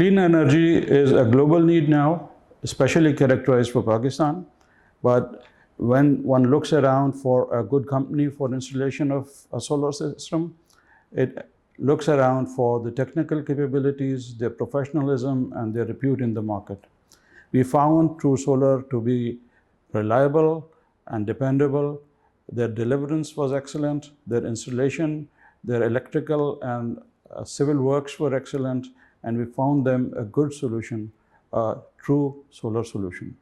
Clean energy is a global need now, especially characterized for Pakistan. But when one looks around for a good company for installation of a solar system, it looks around for the technical capabilities, their professionalism, and their repute in the market. We found True Solar to be reliable and dependable. Their deliverance was excellent, their installation, their electrical and civil works were excellent, and we found them a good solution, a true solar solution.